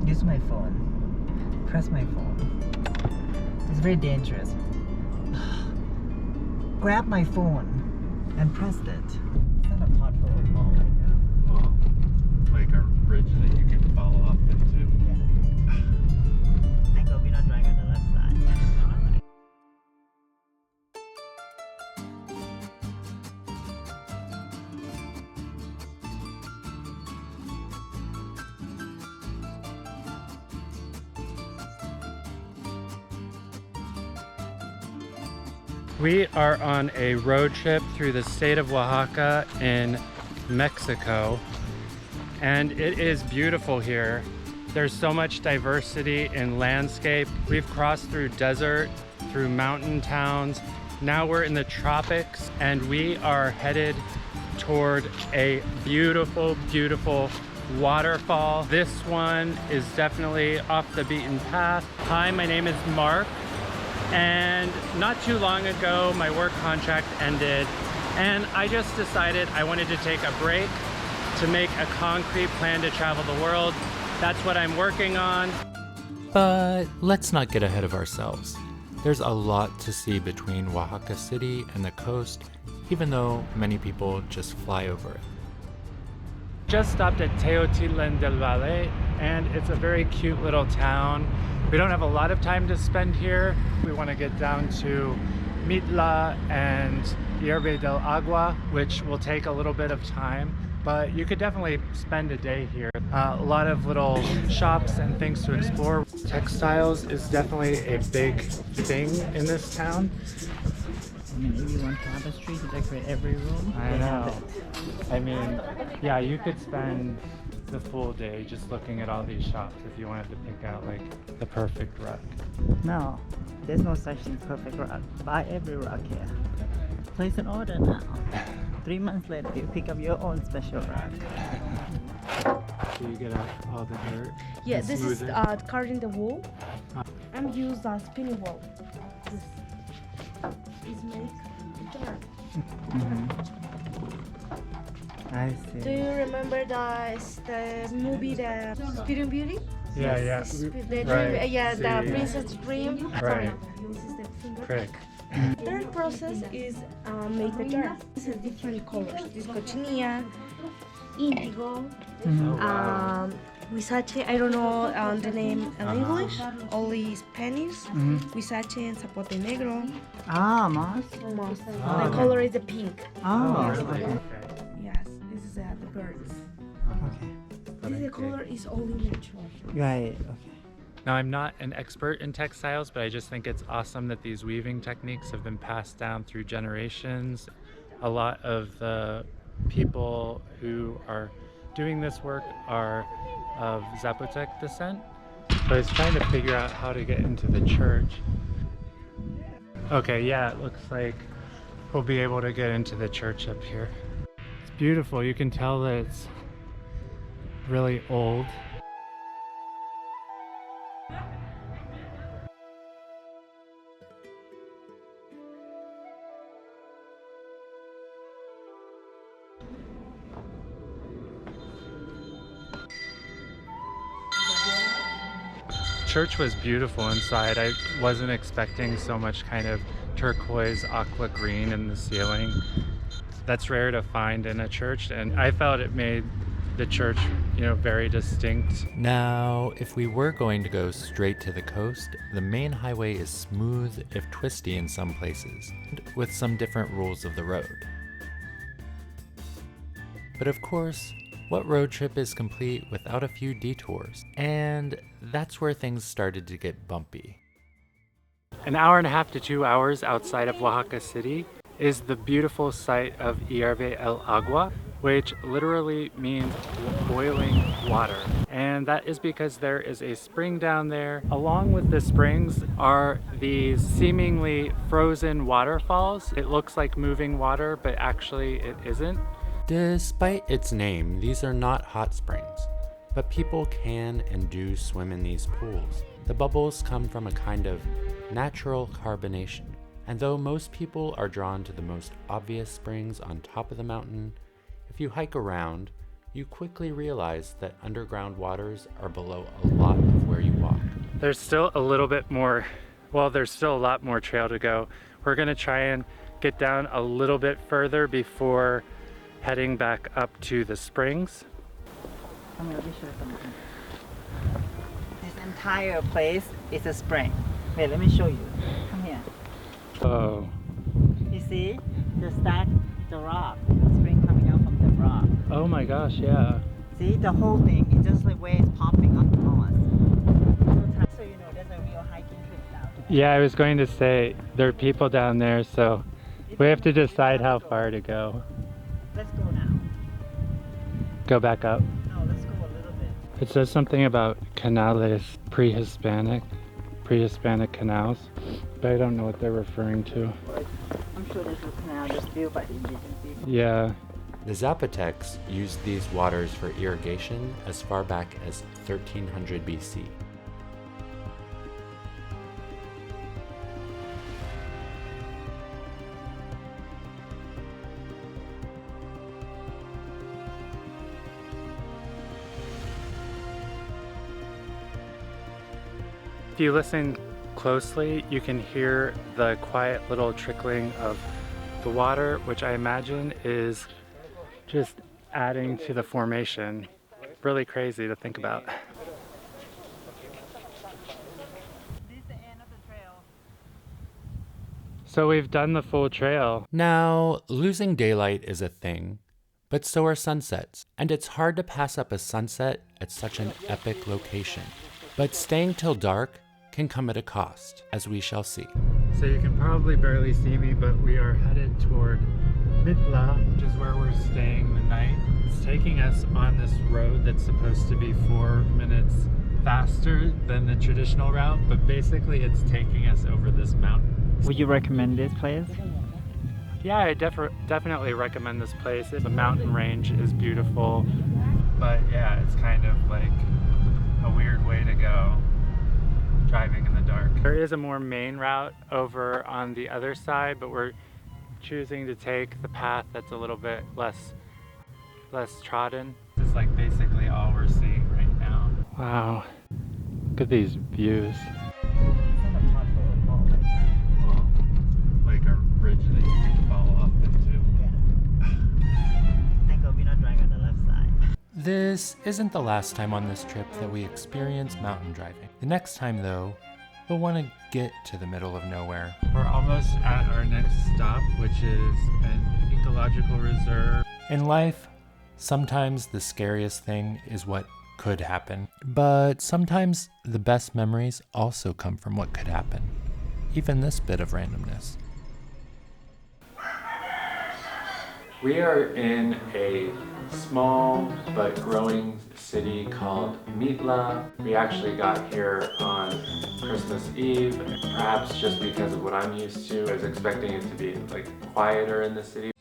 use my phone. Press my phone. It's very dangerous. Grab my phone and pressed it. It's not a pothole at all right now. Well, like a ridge that you can fall off into. Yeah. Thank God we're not driving on the left side. We are on a road trip through the state of Oaxaca in Mexico, and it is beautiful here. There's so much diversity in landscape. We've crossed through desert, through mountain towns. Now we're in the tropics, and we are headed toward a beautiful, beautiful waterfall. This one is definitely off the beaten path. Hi, my name is Mark. And not too long ago, my work contract ended, and I just decided I wanted to take a break to make a concrete plan to travel the world. That's what I'm working on. But let's not get ahead of ourselves. There's a lot to see between Oaxaca City and the coast, even though many people just fly over it. Just stopped at Teotitlan del Valle, and it's a very cute little town. We don't have a lot of time to spend here. We want to get down to Mitla and Hierve el Agua, which will take a little bit of time, but you could definitely spend a day here. A lot of little shops and things to explore. Textiles is definitely a big thing in this town. I mean, if you want tapestry to decorate every room, I know. I mean, yeah, you could spend the full day just looking at all these shops if you wanted to pick out like the perfect rug. No, there's no such thing perfect rug. Buy every rug here. Place an order now. 3 months later, you pick up your own special rug. So you get out all the dirt. Yeah, and this is smooth it. carding the wool. I'm use spinning wool. This is make dirt. I see. Do you remember the movie, the Speeding Beauty? Yeah, yeah. The dream, Right. yeah, See, the Princess Dream. Right. Sorry, this is the finger. Prick. Third process is make the dirt. This is different colors. This is cochinilla, indigo, Huizache, I don't know the name in English, only Spanish. Huizache and Zapote Negro. Ah, moss? Almost. Ah. The color is the pink. Oh, Really? okay. Yes, this is the birds. Okay. This is the color is only natural. Right, okay. Now, I'm not an expert in textiles, but I just think it's awesome that these weaving techniques have been passed down through generations. A lot of the people who are doing this work are of Zapotec descent. So I was trying to figure out how to get into the church. Okay, yeah, it looks like we'll be able to get into the church up here. It's beautiful. You can tell that it's really old. Church was beautiful inside. I wasn't expecting so much kind of turquoise aqua green in the ceiling. That's rare to find in a church, and I felt it made the church, very distinct. Now, if we were going to go straight to the coast, the main highway is smooth if twisty in some places, with some different rules of the road. But of course, what road trip is complete without a few detours? And that's where things started to get bumpy. An hour and a half to 2 hours outside of Oaxaca City is the beautiful site of Hierve el Agua, which literally means boiling water. And that is because there is a spring down there. Along with the springs are these seemingly frozen waterfalls. It looks like moving water, but actually it isn't. Despite its name, these are not hot springs, but people can and do swim in these pools. The bubbles come from a kind of natural carbonation, and though most people are drawn to the most obvious springs on top of the mountain, if you hike around, you quickly realize that underground waters are below a lot of where you walk. There's still a little bit more, well, there's still a lot more trail to go. We're gonna try and get down a little bit further before heading back up to the springs. Come here, let me show you something. This entire place is a spring. Wait, let me show you. Come here. Oh. You see? The rock. The spring coming out from the rock. Oh my gosh, yeah. See, the whole thing, it's just the way it's popping up on us. So you know, there's a real hiking trip down there. Yeah, I was going to say, there are people down there, so we have to decide how far to go. Let's go now. Go back up. No, let's go a little bit. It says something about canales pre-Hispanic canals, but I don't know what they're referring to. I'm sure there's a canal just built by the indigenous people. Yeah. The Zapotecs used these waters for irrigation as far back as 1300 BC. If you listen closely, you can hear the quiet little trickling of the water, which I imagine is just adding to the formation. Really crazy to think about. This is the end of the trail. So we've done the full trail. Now, losing daylight is a thing, but so are sunsets, and it's hard to pass up a sunset at such an epic location. But staying till dark can come at a cost, as we shall see. So you can probably barely see me, but we are headed toward Mitla, which is where we're staying the night. It's taking us on this road that's supposed to be 4 minutes faster than the traditional route, but basically it's taking us over this mountain. Would you recommend this place? Yeah, I definitely recommend this place. The mountain range is beautiful, but yeah, it's kind of like a weird way to go, driving in the dark. There is a more main route over on the other side, but we're choosing to take the path that's a little bit less trodden. This is like basically all we're seeing right now. Wow, look at these views. Well, like a ridge that you can fall off into. Thank God we're not driving on the left side. This isn't the last time on this trip that we experience mountain driving. The next time, though, we'll want to get to the middle of nowhere. We're almost at our next stop, which is an ecological reserve. In life, sometimes the scariest thing is what could happen, but sometimes the best memories also come from what could happen. Even this bit of randomness. We are in a small but growing city called Mitla. We actually got here on Christmas Eve, perhaps just because of what I'm used to. I was expecting it to be like quieter in the city.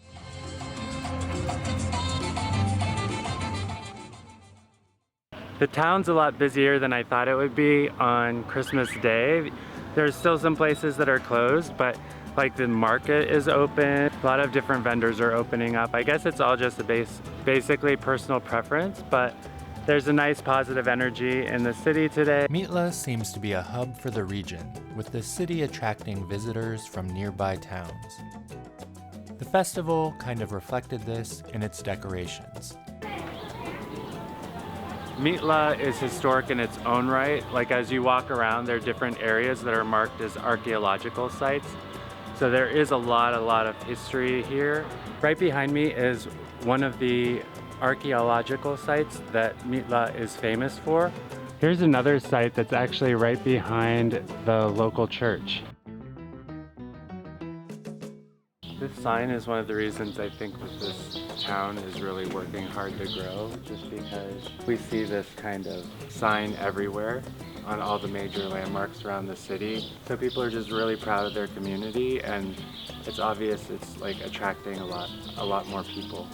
The town's a lot busier than I thought it would be on Christmas Day. There's still some places that are closed, but like the market is open. A lot of different vendors are opening up. I guess it's all just basically personal preference, but there's a nice positive energy in the city today. Mitla seems to be a hub for the region, with the city attracting visitors from nearby towns. The festival kind of reflected this in its decorations. Mitla is historic in its own right. Like as you walk around, there are different areas that are marked as archaeological sites. So there is a lot of history here. Right behind me is one of the archaeological sites that Mitla is famous for. Here's another site that's actually right behind the local church. This sign is one of the reasons I think that this town is really working hard to grow, just because we see this kind of sign everywhere on all the major landmarks around the city. So people are just really proud of their community, and it's obvious it's like attracting a lot more people.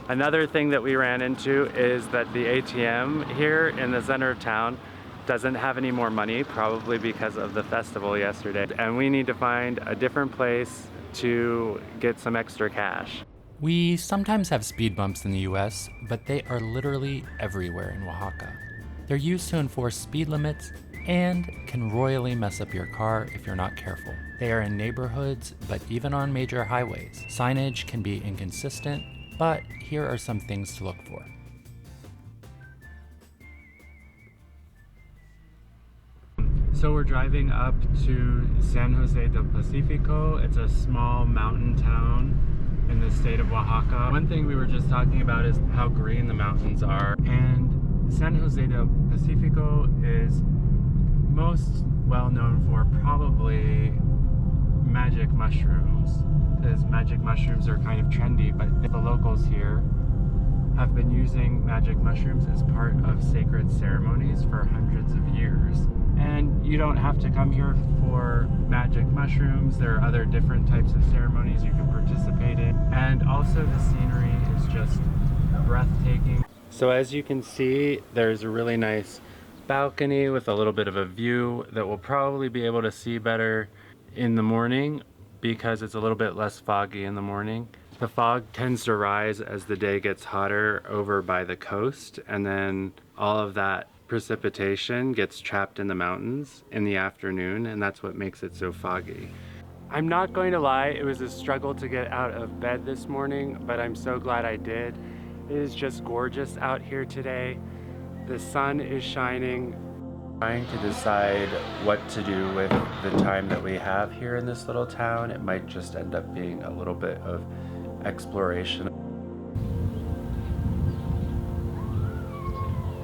Another thing that we ran into is that the ATM here in the center of town doesn't have any more money, probably because of the festival yesterday, and we need to find a different place to get some extra cash. We sometimes have speed bumps in the US, but they are literally everywhere in Oaxaca. They're used to enforce speed limits and can royally mess up your car if you're not careful. They are in neighborhoods, but even on major highways. Signage can be inconsistent, but here are some things to look for. So we're driving up to San Jose del Pacifico. It's a small mountain town in the state of Oaxaca. One thing we were just talking about is how green the mountains are. And San Jose del Pacifico is most well known for probably magic mushrooms, because magic mushrooms are kind of trendy, but the locals here have been using magic mushrooms as part of sacred ceremonies for hundreds of years. And you don't have to come here for magic mushrooms. There are other different types of ceremonies you can participate in. And also the scenery is just breathtaking. So as you can see, there's a really nice balcony with a little bit of a view that we'll probably be able to see better in the morning because it's a little bit less foggy in the morning. The fog tends to rise as the day gets hotter over by the coast, and then all of that precipitation gets trapped in the mountains in the afternoon, and that's what makes it so foggy. I'm not going to lie, it was a struggle to get out of bed this morning, but I'm so glad I did. It is just gorgeous out here today. The sun is shining. Trying to decide what to do with the time that we have here in this little town. It might just end up being a little bit of exploration.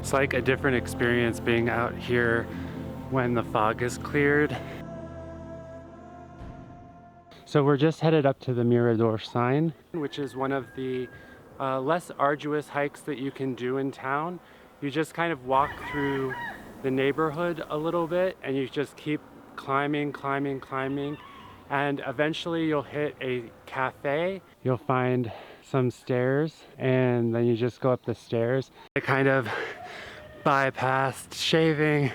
It's like a different experience being out here when the fog is cleared. So we're just headed up to the Mirador sign, which is one of the less arduous hikes that you can do in town. You just kind of walk through the neighborhood a little bit and you just keep climbing, and eventually you'll hit a cafe. You'll find some stairs and then you just go up the stairs. I kind of bypassed shaving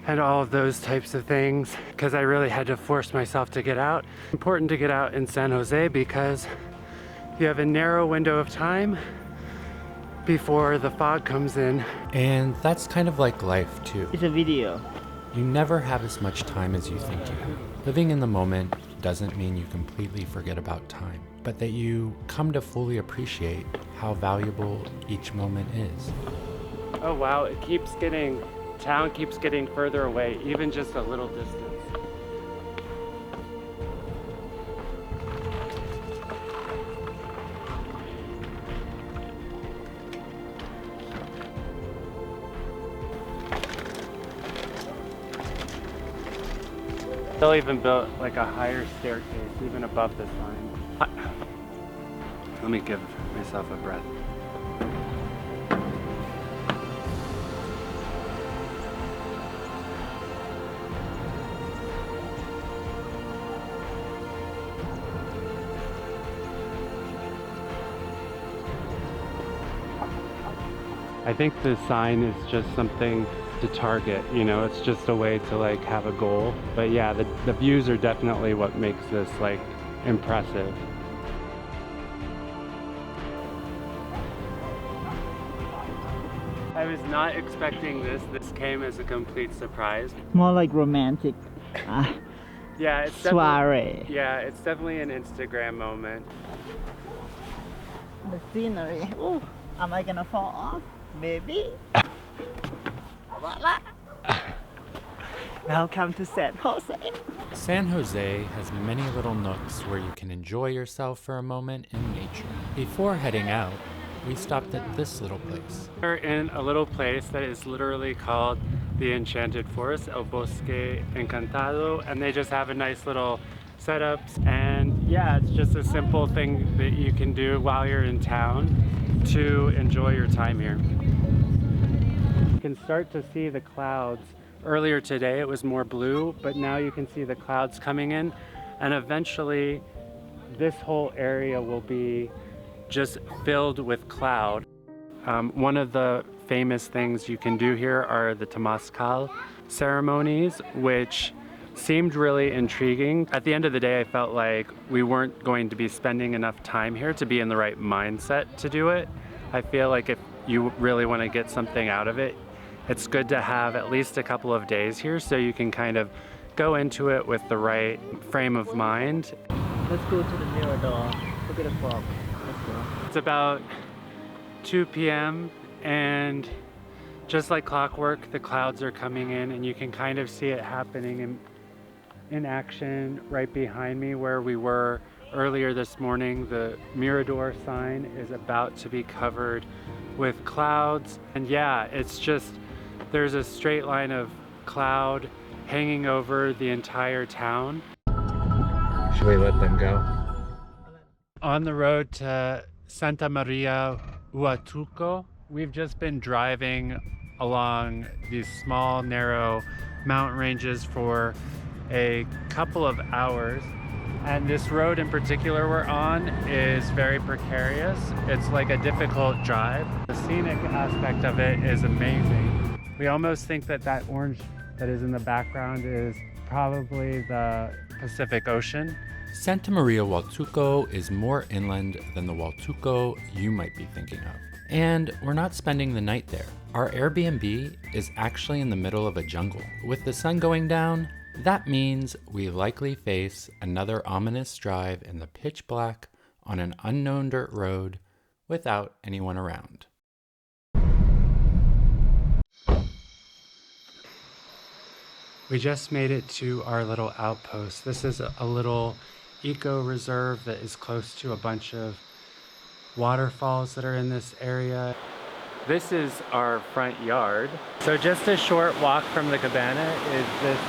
and all of those types of things because I really had to force myself to get out. It's important to get out in San Jose because you have a narrow window of time before the fog comes in. And that's kind of like life too. It's a video. You never have as much time as you think you do. Living in the moment doesn't mean you completely forget about time, but that you come to fully appreciate how valuable each moment is. Oh wow, town keeps getting further away, even just a little distance. They'll even build like a higher staircase, even above the sign. Let me give myself a breath. I think the sign is just something to target, you know, it's just a way to like have a goal. But yeah, the views are definitely what makes this like impressive. I was not expecting this. This came as a complete surprise. More like romantic Yeah, it's soiree. Yeah, it's definitely an Instagram moment. The scenery. Ooh, am I gonna fall off? Maybe. Voila. Welcome to San Jose. San Jose has many little nooks where you can enjoy yourself for a moment in nature. Before heading out, we stopped at this little place. We're in a little place that is literally called the Enchanted Forest, El Bosque Encantado, and they just have a nice little setups. And yeah, it's just a simple thing that you can do while you're in town to enjoy your time here. You can start to see the clouds. Earlier today it was more blue, but now you can see the clouds coming in, and eventually this whole area will be just filled with cloud. One of the famous things you can do here are the Temazcal ceremonies, which seemed really intriguing. At the end of the day, I felt like we weren't going to be spending enough time here to be in the right mindset to do it. I feel like if you really want to get something out of it, it's good to have at least a couple of days here so you can kind of go into it with the right frame of mind. Let's go to the Mirador. Look at the fog. Let's go. It's about 2 p.m. and just like clockwork, the clouds are coming in and you can kind of see it happening in action right behind me where we were earlier this morning. The Mirador sign is about to be covered with clouds. And yeah, it's just, there's a straight line of cloud hanging over the entire town. Should we let them go? On the road to Santa Maria HUATULCO, we've just been driving along these small, narrow mountain ranges for a couple of hours. And this road in particular we're on is very precarious. It's like a difficult drive. The scenic aspect of it is amazing. We almost think that that orange that is in the background is probably the Pacific Ocean. Santa Maria Huatulco is more inland than the Huatulco you might be thinking of. And we're not spending the night there. Our Airbnb is actually in the middle of a jungle. With the sun going down, that means we likely face another ominous drive in the pitch black on an unknown dirt road without anyone around. We just made it to our little outpost. This is a little eco reserve that is close to a bunch of waterfalls that are in this area. This is our front yard. So just a short walk from the cabana is this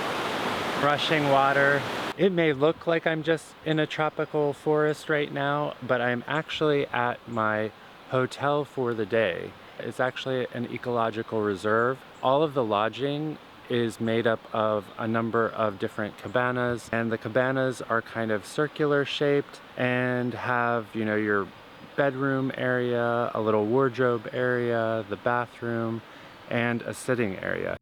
rushing water. It may look like I'm just in a tropical forest right now, but I'm actually at my hotel for the day. It's actually an ecological reserve. All of the lodging is made up of a number of different cabanas, and the cabanas are kind of circular shaped and have, you know, your bedroom area, a little wardrobe area, the bathroom, and a sitting area.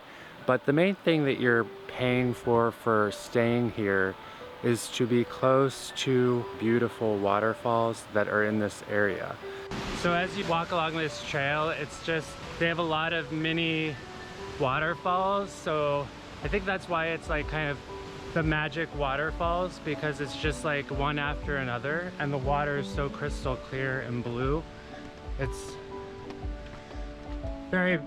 But the main thing that you're paying for staying here is to be close to beautiful waterfalls that are in this area. So as you walk along this trail, it's just, they have a lot of mini waterfalls, so I think that's why it's like kind of the magic waterfalls, because it's just like one after another and the water is so crystal clear and blue. It's very,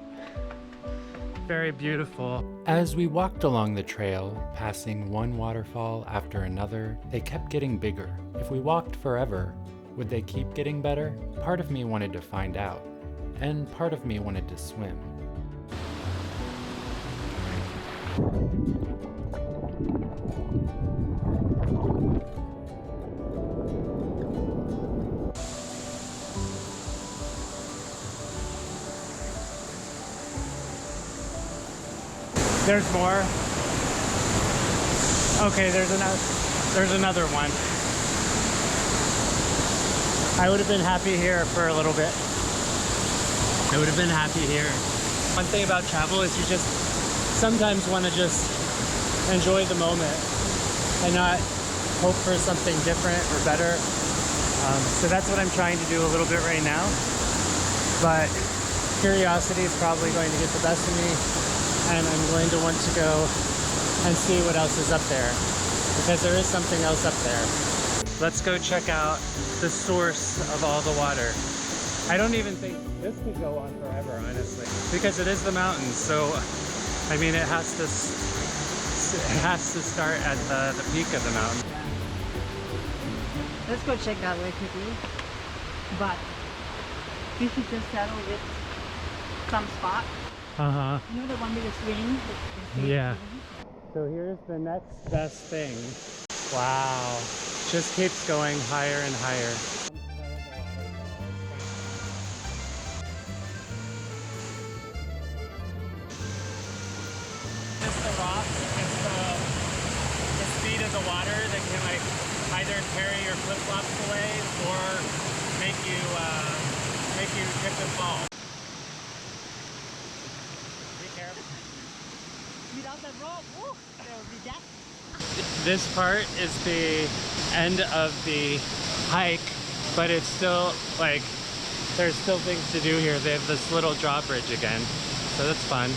very beautiful. As we walked along the trail, passing one waterfall after another, they kept getting bigger. If we walked forever, would they keep getting better? Part of me wanted to find out, and part of me wanted to swim. There's more. Okay, there's another one. I would have been happy here for a little bit. I would have been happy here. One thing about travel is you just sometimes want to just enjoy the moment and not hope for something different or better. So that's what I'm trying to do a little bit right now. But curiosity is probably going to get the best of me, and I'm going to want to go and see what else is up there, because there is something else up there. Let's go check out the source of all the water. I don't even think this could go on forever, honestly, because it is the mountains. So, I mean, it has to start at the peak of the mountain. Let's go check that way quickly. But we should just settle with some spot. Uh-huh. You know the one with the swing? Yeah. So here's the next best thing. Wow. Just keeps going higher and higher. It's the rocks, it's the speed of the water that can like either carry your flip-flops away or make you trip and fall. Be careful. Without that rope, there would be death. This part is the end of the hike, but it's still like, there's still things to do here. They have this little drawbridge again, so that's fun.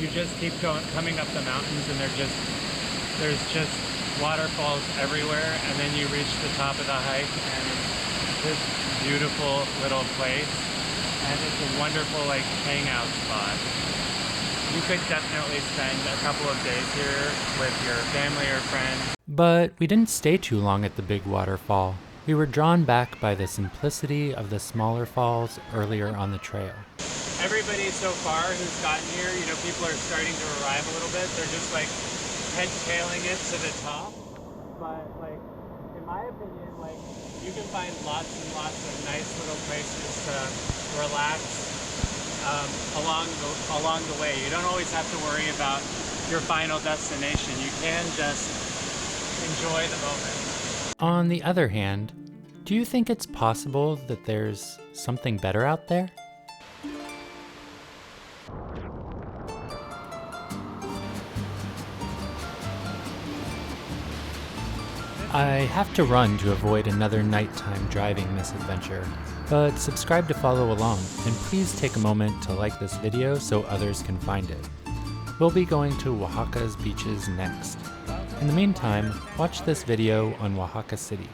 You just keep going, coming up the mountains, and there's just waterfalls everywhere, and then you reach the top of the hike, and it's this beautiful little place, and it's a wonderful like hangout spot. You could definitely spend a couple of days here with your family or friends. But we didn't stay too long at the big waterfall. We were drawn back by the simplicity of the smaller falls earlier on the trail. Everybody so far who's gotten here, you know, people are starting to arrive a little bit. They're just like head-tailing it to the top. But like, in my opinion, like, you can find lots and lots of nice little places to relax along the way. You don't always have to worry about your final destination. You can just enjoy the moment. On the other hand, do you think it's possible that there's something better out there? I have to run to avoid another nighttime driving misadventure, but subscribe to follow along, and please take a moment to like this video so others can find it. We'll be going to Oaxaca's beaches next. In the meantime, watch this video on Oaxaca City.